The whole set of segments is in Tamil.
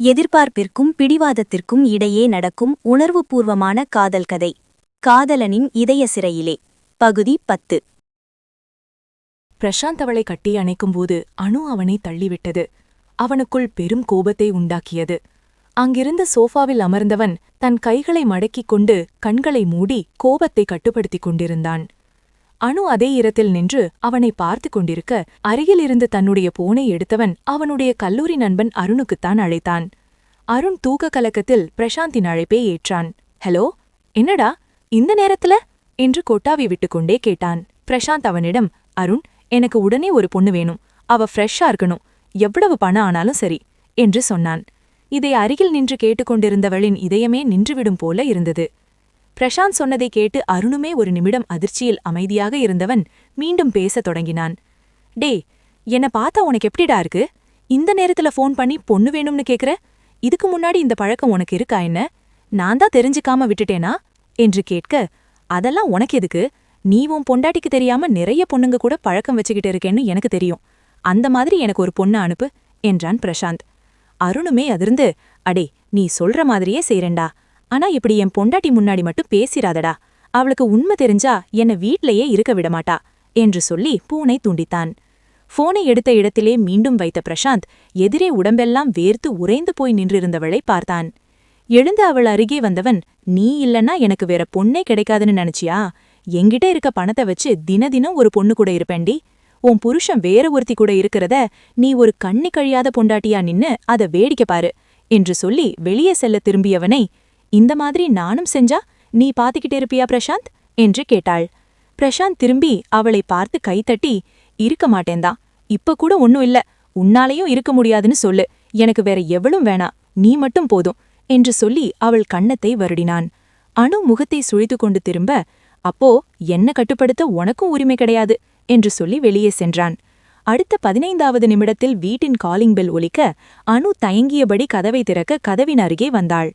எதிர்பார்ப்பிற்கும் பிடிவாதத்திற்கும் இடையே நடக்கும் உணர்வுபூர்வமான காதல் கதை. காதலனின் இதய சிறையிலே. பகுதி 10. பிரசாந்த் அவளை கட்டி அணைக்கும்போது அணு அவனை தள்ளிவிட்டது. அவனுக்குள் பெரும் கோபத்தை உண்டாக்கியது. அங்கிருந்த சோஃபாவில் அமர்ந்தவன் தன் கைகளை மடக்கிக் கொண்டு கண்களை மூடி கோபத்தை கட்டுப்படுத்திக் கொண்டிருந்தான். அணு அதே இடத்தில் நின்று அவனை பார்த்து கொண்டிருக்க, அருகிலிருந்து தன்னுடைய போனை எடுத்தவன் அவனுடைய கல்லூரி நண்பன் அருணுக்குத்தான் அழைத்தான். அருண் தூக்க கலக்கத்தில் பிரசாந்தின் அழைப்பை ஏற்றான். ஹலோ, என்னடா இந்த நேரத்துல என்று கொட்டாவி விட்டுக்கொண்டே கேட்டான். பிரசாந்த் அவனிடம், அருண், எனக்கு உடனே ஒரு பொண்ணு வேணும், அவ ஃப்ரெஷ்ஷா இருக்கணும், எவ்வளவு பணம் ஆனாலும் சரி என்று சொன்னான். இதை அருகில் நின்று கேட்டுக்கொண்டிருந்தவளின் இதயமே நின்றுவிடும் போல இருந்தது. பிரசாந்த் சொன்னதை கேட்டு அருணுமே ஒரு நிமிடம் அதிர்ச்சியில் அமைதியாக இருந்தவன் மீண்டும் பேசத் தொடங்கினான். டே, என்ன பார்த்தா உனக்கு எப்படிடா இருக்கு? இந்த நேரத்துல ஃபோன் பண்ணி பொண்ணு வேணும்னு கேக்குற? இதுக்கு முன்னாடி இந்த பழக்கம் உனக்கு இருக்கா என்ன? நான் தான் தெரிஞ்சுக்காம விட்டுட்டேனா என்று கேட்க, அதெல்லாம் உனக்கு எதுக்கு? நீ உன் பொண்டாட்டிக்கு தெரியாம நிறைய பொண்ணுங்க கூட பழக்கம் வச்சுக்கிட்டு இருக்கேன்னு எனக்கு தெரியும். அந்த மாதிரி எனக்கு ஒரு பொண்ணு அனுப்பு என்றான் பிரசாந்த். அருணுமே அதிர்ந்து, அடே, நீ சொல்ற மாதிரியே செய்றேன்டா. ஆனா இப்படி என் பொண்டாட்டி முன்னாடி மட்டும் பேசிராதடா, அவளுக்கு உண்மை தெரிஞ்சா என்ன வீட்லயே இருக்க விடமாட்டா என்று சொல்லி பூனை துண்டித்தான். போனை எடுத்த இடத்திலே மீண்டும் வைத்த பிரசாந்த் எதிரே உடம்பெல்லாம் வேர்த்து உறைந்து போய் நின்றிருந்தவளை பார்த்தான். எழுந்து அவள் அருகே வந்தவன், நீ இல்லன்னா எனக்கு வேற பொண்ணே கிடைக்காதுன்னு நினைச்சியா? என்கிட்ட இருக்க பணத்தை வச்சு தினதினம் ஒரு பொண்ணு கூட இருப்பேண்டி. உன் புருஷன் வேற ஒருத்தி கூட இருக்கிறத நீ ஒரு கண்ணி கழியாத பொண்டாட்டியா நின்னு அத வேடிக்கை பாரு என்று சொல்லி வெளியே செல்ல திரும்பியவனை, இந்த மாதிரி நானும் செஞ்சா நீ பாத்துக்கிட்டே இருப்பியா பிரசாந்த் என்று கேட்டாள். பிரசாந்த் திரும்பி அவளை பார்த்து கைத்தட்டி, இருக்க மாட்டேன்தான், இப்ப கூட ஒன்னும் இல்ல, உன்னாலையும் இருக்க முடியாதுன்னு சொல்லு, எனக்கு வேற எவளும் வேணா, நீ மட்டும் போதும் என்று சொல்லி அவள் கன்னத்தை வருடினான். அணு முகத்தை சுழித்து கொண்டு திரும்ப, அப்போ என்ன கட்டுப்படுத்த உனக்கும் உரிமை கிடையாது என்று சொல்லி வெளியே சென்றான். அடுத்த 15வது நிமிடத்தில் வீட்டின் காலிங் பெல் ஒலிக்க, அணு தயங்கியபடி கதவை திறக்க கதவின் அருகே வந்தாள்.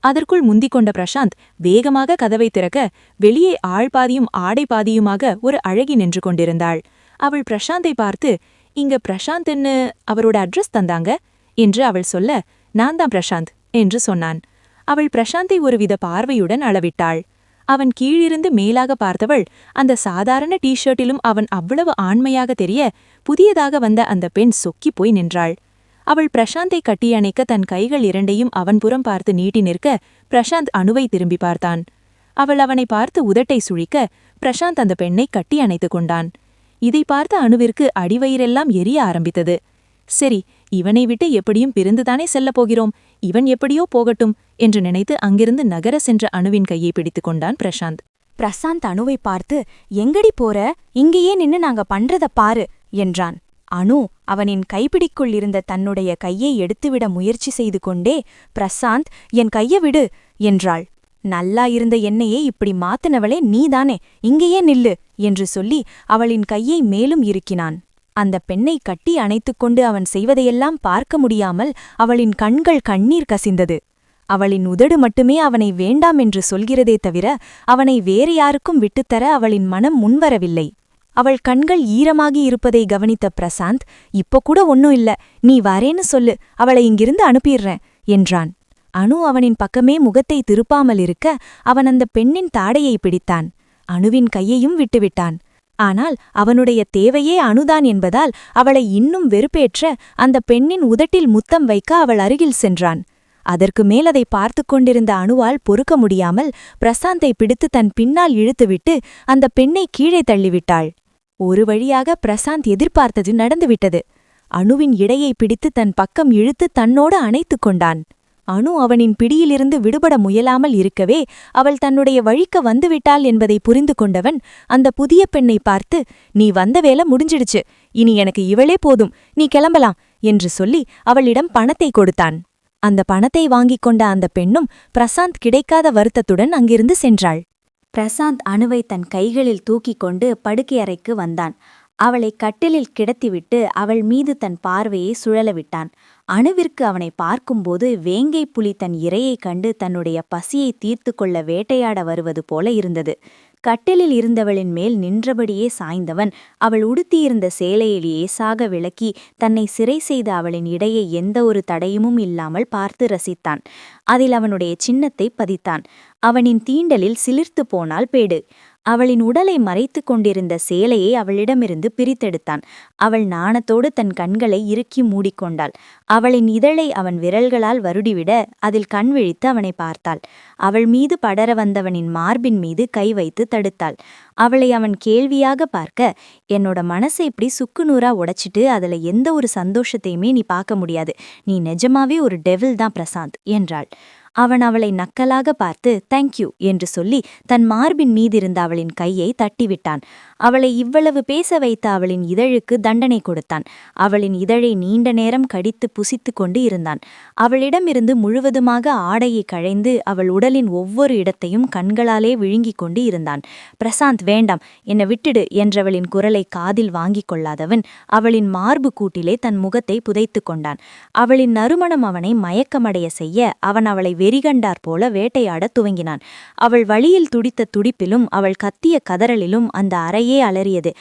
அதற்குள் முந்திக் கொண்ட பிரசாந்த் வேகமாக கதவை திறக்க, வெளியே ஆள்பாதியும் ஆடை பாதியுமாக ஒரு அழகி நின்று கொண்டிருந்தாள். அவள் பிரசாந்தை பார்த்து, இங்க பிரசாந்த்ன்னு அவரோட அட்ரஸ் தந்தாங்க என்று அவள் சொல்ல, நான் தான் பிரசாந்த் என்று சொன்னான். அவள் பிரசாந்தை ஒருவித பார்வையுடன் அளவிட்டாள். அவன் கீழிருந்து மேலாக பார்த்தவள், அந்த சாதாரண டீ-ஷர்ட்டிலும் அவன் அவ்வளவு ஆண்மையாக தெரிய, புதியதாக வந்த அந்த பெண் சொக்கிப் போய் நின்றாள். அவள் பிரசாந்தை கட்டியணைக்க தன் கைகள் இரண்டையும் அவன் புறம் பார்த்து நீட்டி நிற்க, பிரசாந்த் அணுவை திரும்பி பார்த்தான். அவள் அவனை பார்த்து உதட்டை சுழிக்க, பிரசாந்த் அந்த பெண்ணை கட்டி அணைத்துக் கொண்டான். இதை பார்த்த அணுவிற்கு அடிவயிறெல்லாம் எரிய ஆரம்பித்தது. சரி, இவனை விட்டு எப்படியும் பிரிந்துதானே செல்லப் போகிறோம், இவன் எப்படியோ போகட்டும் என்று நினைத்து அங்கிருந்து நகர சென்ற அணுவின் கையை பிடித்துக் கொண்டான் பிரசாந்த். பிரசாந்த் அணுவை பார்த்து, எங்கடி போற, இங்கேயே நின்னு நாங்க பண்றத பாரு என்றான். அணு அவனின் கைப்பிடிக்குள் இருந்த தன்னுடைய கையை எடுத்துவிட முயற்சி செய்து கொண்டே, பிரசாந்த், என் கைய விடு என்றாள். நல்லா இருந்த என்னையே இப்படி மாத்தினவளே நீதானே, இங்கேயே நில்லு என்று சொல்லி அவளின் கையை மேலும் இறுக்கினான். அந்த பெண்ணை கட்டி அணைத்துக்கொண்டு அவன் செய்வதையெல்லாம் பார்க்க முடியாமல் அவளின் கண்கள் கண்ணீர் கசிந்தது. அவளின் உதடு மட்டுமே அவனை வேண்டாம் என்று சொல்கிறதே தவிர அவனை வேறு யாருக்கும் விட்டுத்தர அவளின் மனம் முன்வரவில்லை. அவள் கண்கள் ஈரமாகி இருப்பதை கவனித்த பிரசாந்த், இப்போ கூட ஒன்னும் இல்ல, நீ வரேன்னு சொல்லு, அவளை இங்கிருந்து அனுப்பிடுறேன் என்றான். அணு அவனின் பக்கமே முகத்தை திருப்பாமல் இருக்க அவன் அந்த பெண்ணின் தாடையை பிடித்தான். அணுவின் கையையும் விட்டுவிட்டான். ஆனால் அவனுடைய தேவையே அணுதான் என்பதால் அவளை இன்னும் வெறுப்பேற்ற அந்த பெண்ணின் உதட்டில் முத்தம் வைக்க அவள் அருகில் சென்றான். அதற்கு மேல் அதை பார்த்து கொண்டிருந்த அணுவால் பொறுக்க முடியாமல் பிரசாந்தை பிடித்து தன் பின்னால் இழுத்துவிட்டு அந்த பெண்ணை கீழே தள்ளிவிட்டாள். ஒரு வழியாக பிரசாந்த் எதிர்பார்த்தது நடந்துவிட்டது. அணுவின் இடையை பிடித்து தன் பக்கம் இழுத்து தன்னோடு அணைத்துக் கொண்டான். அணு அவனின் பிடியிலிருந்து விடுபட முயலாமல் இருக்கவே அவள் தன்னுடைய வழிக்க வந்துவிட்டாள் என்பதை புரிந்து கொண்டவன் அந்த புதிய பெண்ணை பார்த்து, நீ வந்த வேலை முடிஞ்சிடுச்சு, இனி எனக்கு இவளே போதும், நீ கிளம்பலாம் என்று சொல்லி அவளிடம் பணத்தை கொடுத்தான். அந்த பணத்தை வாங்கிக் கொண்ட அந்த பெண்ணும் பிரசாந்த் கிடைக்காத வருத்தத்துடன் அங்கிருந்து சென்றாள். பிரசாந்த் அணுவை தன் கைகளில் தூக்கிக் கொண்டு படுக்கையறைக்கு வந்தான். அவளை கட்டிலில் கிடத்திவிட்டு அவள் மீது தன் பார்வையை சுழலவிட்டான். அணுவிற்கு அவனை பார்க்கும்போது வேங்கை புலி தன் இரையைக் கண்டு தன்னுடைய பசியை தீர்த்து கொள்ள வேட்டையாட வருவது போல இருந்தது. கட்டிலில் இருந்தவளின் மேல் நின்றபடியே சாய்ந்தவன் அவள் உடுத்தியிருந்த சேலையில் லேசாக விளக்கி தன்னை சிறை செய்த அவளின் இடையை எந்த ஒரு தடையுமும் இல்லாமல் பார்த்து ரசித்தான். அதில் அவனுடைய சின்னத்தை பதித்தான். அவனின் தீண்டலில் சிலிர்த்து போனாள் பேடு. அவளின் உடலை மறைத்து கொண்டிருந்த சேலையை அவளிடமிருந்து பிரித்தெடுத்தான். அவள் நாணத்தோடு தன் கண்களை இறுக்கி மூடிக்கொண்டாள். அவளின் இதழை அவன் விரல்களால் வருடிவிட அதில் கண் விழித்து அவனை பார்த்தாள். அவள் மீது படர வந்தவனின் மார்பின் மீது கை வைத்து தடுத்தாள். அவளை அவன் கேள்வியாக பார்க்க, என்னோட மனசை இப்படி சுக்குநூறா உடைச்சிட்டு அதுல எந்த ஒரு சந்தோஷத்தையுமே நீ பார்க்க முடியாது. நீ நிஜமாவே ஒரு டெவில் தான் பிரசாந்த் என்றாள். அவன் அவளை நக்கலாக பார்த்து தேங்க்யூ என்று சொல்லி தன் மார்பின் மீதிருந்த அவளின் கையை தட்டிவிட்டான். அவளை இவ்வளவு பேச வைத்த அவளின் இதழுக்கு தண்டனை கொடுத்தான். அவளின் இதழை நீண்ட நேரம் கடித்து புசித்து கொண்டு இருந்தான். அவளிடமிருந்து முழுவதுமாக ஆடையை களைந்து அவள் உடலின் ஒவ்வொரு இடத்தையும் கண்களாலே விழுங்கிக் கொண்டு இருந்தான். பிரசாந்த் வேண்டாம், என்னை விட்டுடு என்றவளின் குரலை காதில் வாங்கிக் கொள்ளாதவன் அவளின் மார்பு கூட்டிலே தன் முகத்தை புதைத்து கொண்டான். அவளின் நறுமணம் அவனை மயக்கமடைய செய்ய அவன் அவளை வெறிகண்டார் போல வேட்டையாடத் துவங்கினான். அவள் வழியில் துடித்த துடிப்பிலும் அவள் கத்திய கதறலிலும் அந்த அறையே அலறியது.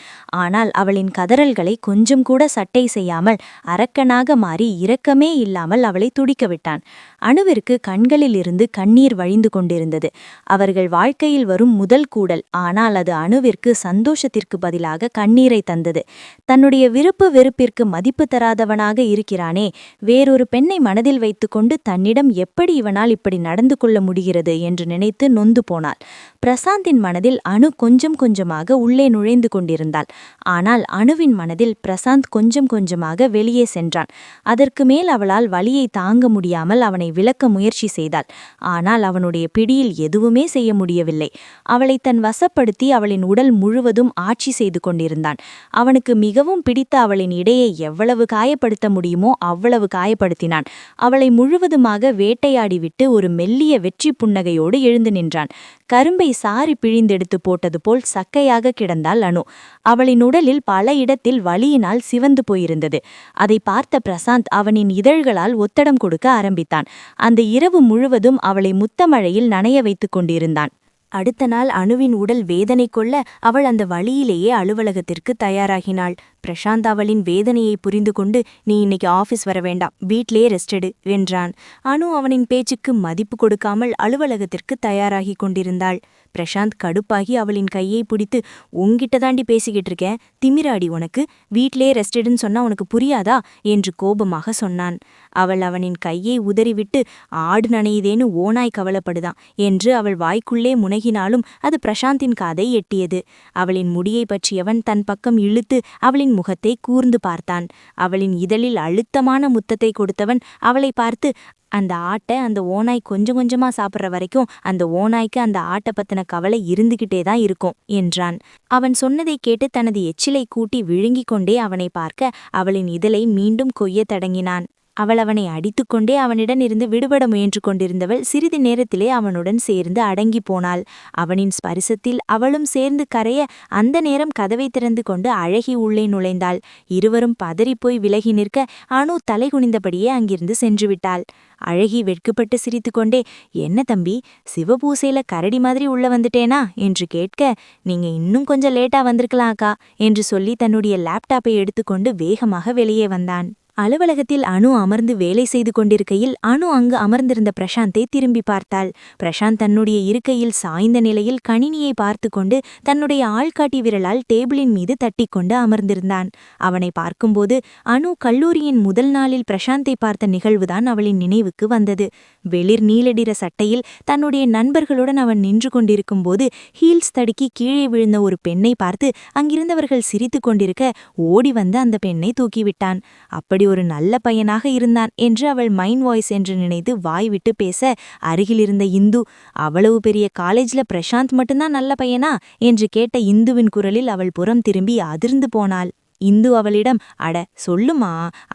ஆனால் அவளின் கதறல்களை கொஞ்சம் கூட சட்டை செய்யாமல் அரக்கனாக மாறி இரக்கமே இல்லாமல் அவளை துடிக்க விட்டான். அணுவிற்கு கண்களிலிருந்து கண்ணீர் வழிந்து கொண்டிருந்தது. அவர்கள் வாழ்க்கையில் வரும் முதல் கூடல். ஆனால் அது அணுவிற்கு சந்தோஷத்திற்கு பதிலாக கண்ணீரை தந்தது. தன்னுடைய விருப்பு வெறுப்பிற்கு மதிப்பு தராதவனாக இருக்கிறானே, வேறொரு பெண்ணை மனதில் வைத்துக்கொண்டு தன்னிடம் எப்படி இவனால் இப்படி நடந்து கொள்ள முடிகிறது என்று நினைத்து நொந்து போனாள். பிரசாந்தின் மனதில் அணு கொஞ்சம் கொஞ்சமாக உள்ளே நுழைந்து கொண்டிருந்தாள். ஆனால் அணுவின் மனதில் பிரசாந்த் கொஞ்சம் கொஞ்சமாக வெளியே சென்றான். அதற்கு மேல் அவளால் வலியை தாங்க முடியாமல் அவனை விலக்க முயற்சி செய்தாள். ஆனால் அவனுடைய பிடியில் எதுவுமே செய்ய முடியவில்லை. அவளை தன் வசப்படுத்தி அவளின் உடல் முழுவதும் ஆட்சி செய்து கொண்டிருந்தான். அவனுக்கு மிகவும் பிடித்த அவளின் இடையை எவ்வளவு காயப்படுத்த முடியுமோ அவ்வளவு காயப்படுத்தினான். அவளை முழுவதுமாக வேட்டையாடிவிட்டு ஒரு மெல்லிய வெற்றி புன்னகையோடு எழுந்து நின்றான். கரும்பை சாரி பிழிந்தெடுத்து போட்டது போல் சக்கையாக கிடந்தாள் அணு. அவளின் உடலில் பல இடத்தில் வலியினால் சிவந்து போயிருந்தது. அதை பார்த்த பிரசாந்த் அவனின் இதழ்களால் ஒத்தடம் கொடுக்க ஆரம்பித்தான். அந்த இரவு முழுவதும் அவளை முத்தமழையில் நனைய வைத்துக் கொண்டிருந்தான். அடுத்த நாள் அணுவின் உடல் வேதனை கொள்ள அவள் அந்த வழியிலேயே அலுவலகத்திற்கு தயாராகினாள். பிரசாந்த் அவளின் வேதனையை புரிந்து கொண்டு, நீ இன்னைக்கு ஆஃபீஸ் வர வேண்டாம், வீட்லயே ரெஸ்ட் எடு என்றான். அணு அவனின் பேச்சுக்கு மதிப்பு கொடுக்காமல் அலுவலகத்திற்கு தயாராகி கொண்டிருந்தாள். பிரசாந்த் கடுப்பாகி அவளின் கையை பிடித்து, உங்கிட்ட தாண்டி பேசிக்கிட்டு இருக்கேன், திமிராடி உனக்கு, வீட்லயே ரெஸ்ட் எடுன்னு சொன்னா உனக்கு புரியாதா என்று கோபமாக சொன்னான். அவள் அவனின் கையை உதறிவிட்டு, ஆடு நனையுதேன்னு ஓனாய் கவலைப்படுதான் என்று அவள் வாய்க்குள்ளே முனகினாலும் அது பிரசாந்தின் காதை எட்டியது. அவளின் முடியை பற்றியவன் தன் பக்கம் இழுத்து அவளின் முகத்தை கூர்ந்து பார்த்தான். அவளின் இதழில் அழுத்தமான முத்தத்தை கொடுத்தவன் அவளை பார்த்து, அந்த ஆட்டை அந்த ஓநாய் கொஞ்சம் கொஞ்சமா சாப்பிட்ற வரைக்கும் அந்த ஓநாய்க்கு அந்த ஆட்டை பத்தின கவலை இருந்துகிட்டே தான் இருக்கும் என்றான். அவன் சொன்னதை கேட்டு தனது எச்சிலை கூட்டி விழுங்கிக் கொண்டே அவனை பார்க்க அவளின் இதழை மீண்டும் கொய்யத் தொடங்கினான். அவள் அவனை அடித்துக்கொண்டே அவனிடமிருந்து விடுபட முயன்று கொண்டிருந்தவள் சிறிது நேரத்திலே அவனுடன் சேர்ந்து அடங்கி போனாள். அவனின் ஸ்பரிசத்தில் அவளும் சேர்ந்து கரைய அந்த நேரம் கதவை திறந்து கொண்டு அழகி உள்ளே நுழைந்தாள். இருவரும் பதறிப்போய் விலகி நிற்க அணு தலை குனிந்தபடியே அங்கிருந்து சென்றுவிட்டாள். அழகி வெட்கப்பட்டு சிரித்துக்கொண்டே, என்ன தம்பி, சிவபூசையில கரடி மாதிரி உள்ள வந்துட்டேனா என்று கேட்க, நீங்க இன்னும் கொஞ்சம் லேட்டா வந்திருக்கலாம் அக்கா என்று சொல்லி தன்னுடைய லேப்டாப்பை எடுத்துக்கொண்டு வேகமாக வெளியே வந்தான். அலுவலகத்தில் அணு அமர்ந்து வேலை செய்து கொண்டிருக்கையில் அணு அங்கு அமர்ந்திருந்த பிரசாந்தை திரும்பி பார்த்தாள். பிரசாந்த் தன்னுடைய இருக்கையில் சாய்ந்த நிலையில் கணினியை பார்த்து கொண்டு தன்னுடைய ஆள்காட்டி விரலால் டேபிளின் மீது தட்டிக்கொண்டு அமர்ந்திருந்தான். அவனை பார்க்கும்போது அணு கல்லூரியின் முதல் நாளில் பிரசாந்தை பார்த்த நிகழ்வுதான் அவளின் நினைவுக்கு வந்தது. வெளிர் நீலடிர சட்டையில் தன்னுடைய நண்பர்களுடன் அவன் நின்று கொண்டிருக்கும் போது ஹீல்ஸ் தடுக்கி கீழே விழுந்த ஒரு பெண்ணை பார்த்து அங்கிருந்தவர்கள் சிரித்து கொண்டிருக்க ஓடி வந்து அந்த பெண்ணை தூக்கிவிட்டான். அப்படி ஒரு நல்ல பையனாக இருந்தான் என்று அவள் மைண்ட் வாய்ஸ் என்று நினைத்து வாய் விட்டு பேச அருகிலிருந்த இந்து, அவ்வளவு பெரிய காலேஜ்ல பிரசாந்த் மட்டும்தான் நல்ல பையனா என்று கேட்ட இந்துவின் குரலில் அவள் புறம் திரும்பி அதிர்ந்து போனாள். இந்து அவளிடம், அட சொல்லுமா,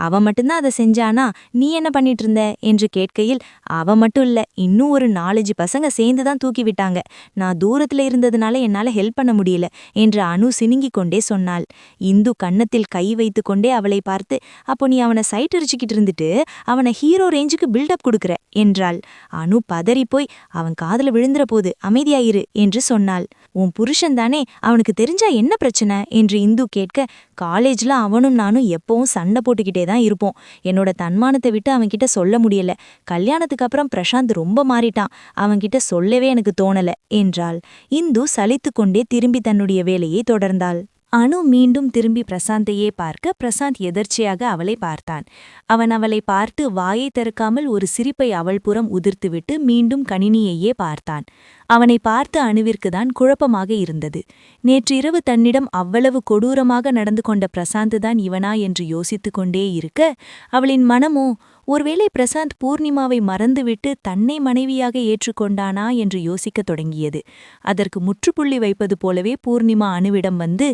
அவ மட்டும்தான் அதை செஞ்சானா, நீ என்ன பண்ணிட்டு இருந்த என்று கேட்கையில், அவ மட்டும் இல்ல, இன்னும் ஒரு 4-5 பசங்க சேர்ந்துதான் தூக்கி விட்டாங்க. நான் தூரத்துல இருந்ததுனால என்னால ஹெல்ப் பண்ண முடியல என்று அனு சினுங்கிக் கொண்டே சொன்னாள். இந்து கன்னத்தில் கை வைத்து கொண்டே அவளை பார்த்து, அப்போ நீ அவனை சைட் அடிச்சுக்கிட்டு இருந்துட்டு அவனை ஹீரோ ரேஞ்சுக்கு பில்டப் கொடுக்குற என்றாள். அனு பதறிப்போய், அவன் காதுல விழுந்துற போது அமைதியாயிரு என்று சொன்னாள். உன் புருஷன் தானே, அவனுக்கு தெரிஞ்சா என்ன பிரச்சனை என்று இந்து கேட்க, காலேஜ்ல அவனும் நானும் எப்பவும் சண்டை போட்டுக்கிட்டே தான் இருப்போம். என்னோட தன்மானத்தை விட்டு அவன்கிட்ட சொல்ல முடியல. கல்யாணத்துக்கு அப்புறம் பிரசாந்த் ரொம்ப மாறிட்டான். அவன்கிட்ட சொல்லவே எனக்கு தோணல என்றாள். இந்து சலித்து கொண்டே திரும்பி தன்னுடைய வேலையை தொடர்ந்தாள். அனு மீண்டும் திரும்பி பிரசாந்தையே பார்க்க பிரசாந்த் எதர்ச்சியாக அவளை பார்த்தான். அவன் அவளை பார்த்து வாயை திறக்காமல் ஒரு சிரிப்பை அவள் புறம் உதிர்த்துவிட்டு மீண்டும் கணினியையே பார்த்தான். அவனை பார்த்து அணுவிற்குதான் குழப்பமாக இருந்தது. நேற்றிரவு தன்னிடம் அவ்வளவு கொடூரமாக நடந்து கொண்ட பிரசாந்த் தான் இவனா என்று யோசித்துக் கொண்டே இருக்க, அவளின் மனமோ ஒருவேளை பிரசாந்த் பூர்ணிமாவை மறந்துவிட்டு தன்னை மனைவியாக ஏற்றுக்கொண்டானா என்று யோசிக்கத் தொடங்கியது. அதற்கு முற்றுப்புள்ளி வைப்பது போலவே பூர்ணிமா அணுவிடம் வந்து,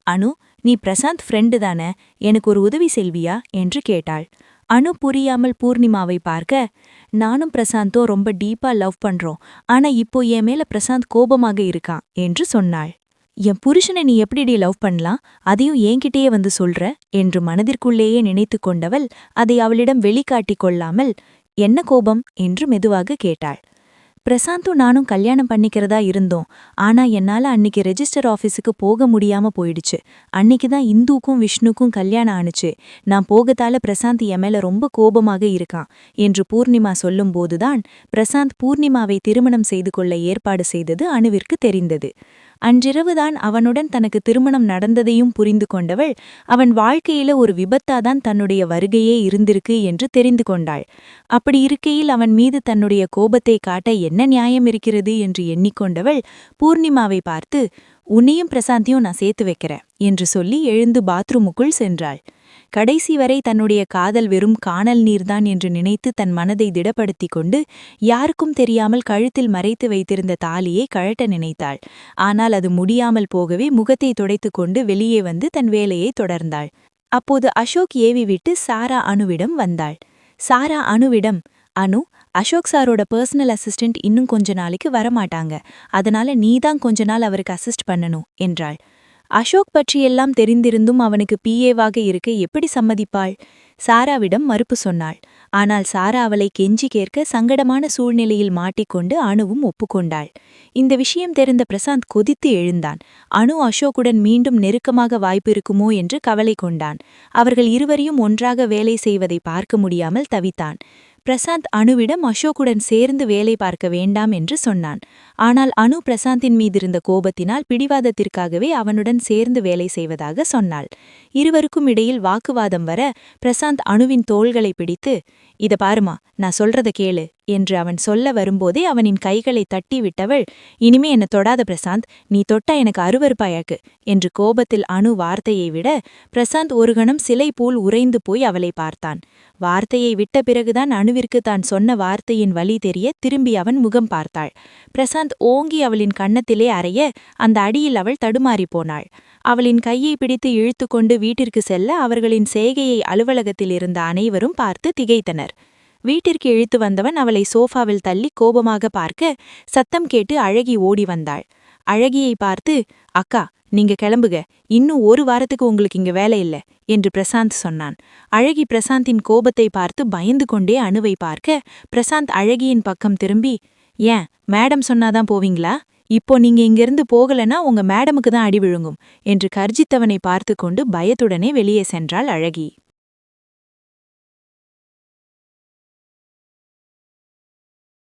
அனு, நீ பிரசாந்த் ஃப்ரெண்டு தானே, எனக்கு ஒரு உதவி செல்வியா என்று கேட்டாள். அனு புரியாமல் பூர்ணிமாவை பார்க்க, நானும் பிரசாந்தோ ரொம்ப டீப்பா லவ் பண்றோம். ஆனா இப்போ என் மேல பிரசாந்த் கோபமாக இருக்கான் என்று சொன்னாள். என் புருஷனை நீ எப்படிடி லவ் பண்ணலாம், அதையும் என்கிட்டயே வந்து சொல்ற என்று மனதிற்குள்ளேயே நினைத்து கொண்டவள் அதை அவளிடம் வெளிக்காட்டிக் கொள்ளாமல், என்ன கோபம் என்று மெதுவாக கேட்டாள். பிரசாந்தும் நானும் கல்யாணம் பண்ணிக்கிறதா இருந்தோம். ஆனா என்னால அன்னிக்கு ரெஜிஸ்டர் ஆஃபீஸுக்கு போக முடியாம போயிடுச்சு. அன்னிக்குதான் இந்துக்கும் விஷ்ணுக்கும் கல்யாணம் ஆனுச்சு. நான் போகத்தால பிரசாந்த் என் மேல ரொம்ப கோபமாக இருக்கான் என்று பூர்ணிமா சொல்லும்போதுதான் பிரசாந்த் பூர்ணிமாவை திருமணம் செய்து கொள்ள ஏற்பாடு செய்தது அணுவிற்கு தெரிந்தது. அன்றிரவுதான் அவனுடன் தனக்கு திருமணம் நடந்ததையும் புரிந்து கொண்டவள், அவன் வாழ்க்கையில ஒரு விபத்தாதான் தன்னுடைய வருகையே இருந்திருக்கு என்று தெரிந்து கொண்டாள். அப்படி இருக்கையில் அவன் மீது தன்னுடைய கோபத்தை காட்ட என்ன நியாயம் இருக்கிறது என்று எண்ணிக்கொண்டவள் பூர்ணிமாவை பார்த்து, உன்னையும் பிரசாந்தியும் நான் சேர்த்து வைக்கிறேன் என்று சொல்லி எழுந்து பாத்ரூமுக்குள் சென்றாள். கடைசி வரை தன்னுடைய காதல் வெறும் காணல் நீர்தான் என்று நினைத்து தன் மனதை திடப்படுத்திக் கொண்டு யாருக்கும் தெரியாமல் கழுத்தில் மறைத்து வைத்திருந்த தாலியை கழட்ட நினைத்தாள். ஆனால் அது முடியாமல் போகவே முகத்தை துடைத்துக் கொண்டு வெளியே வந்து தன் வேலையை தொடர்ந்தாள். அப்போது அசோக் ஏவி விட்டு சாரா அணுவிடம் வந்தாள். சாரா அணுவிடம், அனு, அசோக் சாரோட பர்சனல் அசிஸ்டன்ட் இன்னும் கொஞ்ச நாளைக்கு வரமாட்டாங்க. அதனால நீதான் கொஞ்ச நாள் அவருக்கு அசிஸ்ட் பண்ணணும் என்றாள். அசோக் பற்றியெல்லாம் தெரிந்திருந்தும் அவனுக்கு பிஏவாக இருக்க எப்படி சம்மதிப்பாள்? சாராவிடம் மறுப்பு சொன்னாள். ஆனால் சாரா அவளை கெஞ்சி கேட்க சங்கடமான சூழ்நிலையில் மாட்டிக்கொண்டு அணுவும் ஒப்புக்கொண்டாள். இந்த விஷயம் தெரிந்த பிரசாந்த் கொதித்து எழுந்தான். அனு அசோக்குடன் மீண்டும் நெருக்கமாக வாய்ப்பு இருக்குமோ என்று கவலை கொண்டான். அவர்கள் இருவரையும் ஒன்றாக வேலை செய்வதை பார்க்க முடியாமல் தவித்தான். பிரசாந்த் அணுவிடம் அசோக்குடன் சேர்ந்து வேலை பார்க்க வேண்டாம் என்று சொன்னான். ஆனால் அனு பிரசாந்தின் மீதிருந்த கோபத்தினால் பிடிவாதத்திற்காகவே அவனுடன் சேர்ந்து வேலை செய்வதாக சொன்னாள். இருவருக்கும் இடையில் வாக்குவாதம் வர பிரசாந்த் அணுவின் தோள்களை பிடித்து, இத பாருமா, நான் சொல்றத கேளு என்று அவன் சொல்ல வரும்போதே அவனின் கைகளை தட்டி விட்டவள், இனிமே என்ன தொடாத பிரசாந்த், நீ தொட்டா எனக்கு அருவருப்பாயாக்கு என்று கோபத்தில் அணு வார்த்தையை விட பிரசாந்த் ஒரு கணம் சிலை போல் உறைந்து போய் அவளை பார்த்தான். வார்த்தையை விட்ட பிறகுதான் அணுவிற்கு தான் சொன்ன வார்த்தையின் வலி தெரிய திரும்பி அவன் முகம் பார்த்தாள். பிரசாந்த் ஓங்கி அவளின் கன்னத்திலே அறைய அந்த அடியில் அவள் தடுமாறிப் போனாள். அவளின் கையை பிடித்து இழுத்துக்கொண்டு வீட்டிற்கு செல்ல அவர்களின் செய்கையை அலுவலகத்தில் இருந்த அனைவரும் பார்த்து திகைத்தனர். வீட்டிற்கு இழுத்து வந்தவன் அவளை சோஃபாவில் தள்ளி கோபமாக பார்க்க சத்தம் கேட்டு அழகி ஓடி வந்தாள். அழகியை பார்த்து, அக்கா, நீங்க கிளம்புக, இன்னும் 1 வாரத்துக்கு உங்களுக்கு இங்க வேலை இல்ல என்று பிரசாந்த் சொன்னான். அழகி பிரசாந்தின் கோபத்தை பார்த்து பயந்து கொண்டே அணுவை பார்க்க பிரசாந்த் அழகியின் பக்கம் திரும்பி, ஏன் மேடம் சொன்னாதான் போவீங்களா? இப்போ நீங்க இங்கிருந்து போகலனா உங்க மேடமுக்கு தான் அடி விழுங்கும் என்று கர்ஜித்தவனை பார்த்து கொண்டு பயத்துடனே வெளியே சென்றாள் அழகி.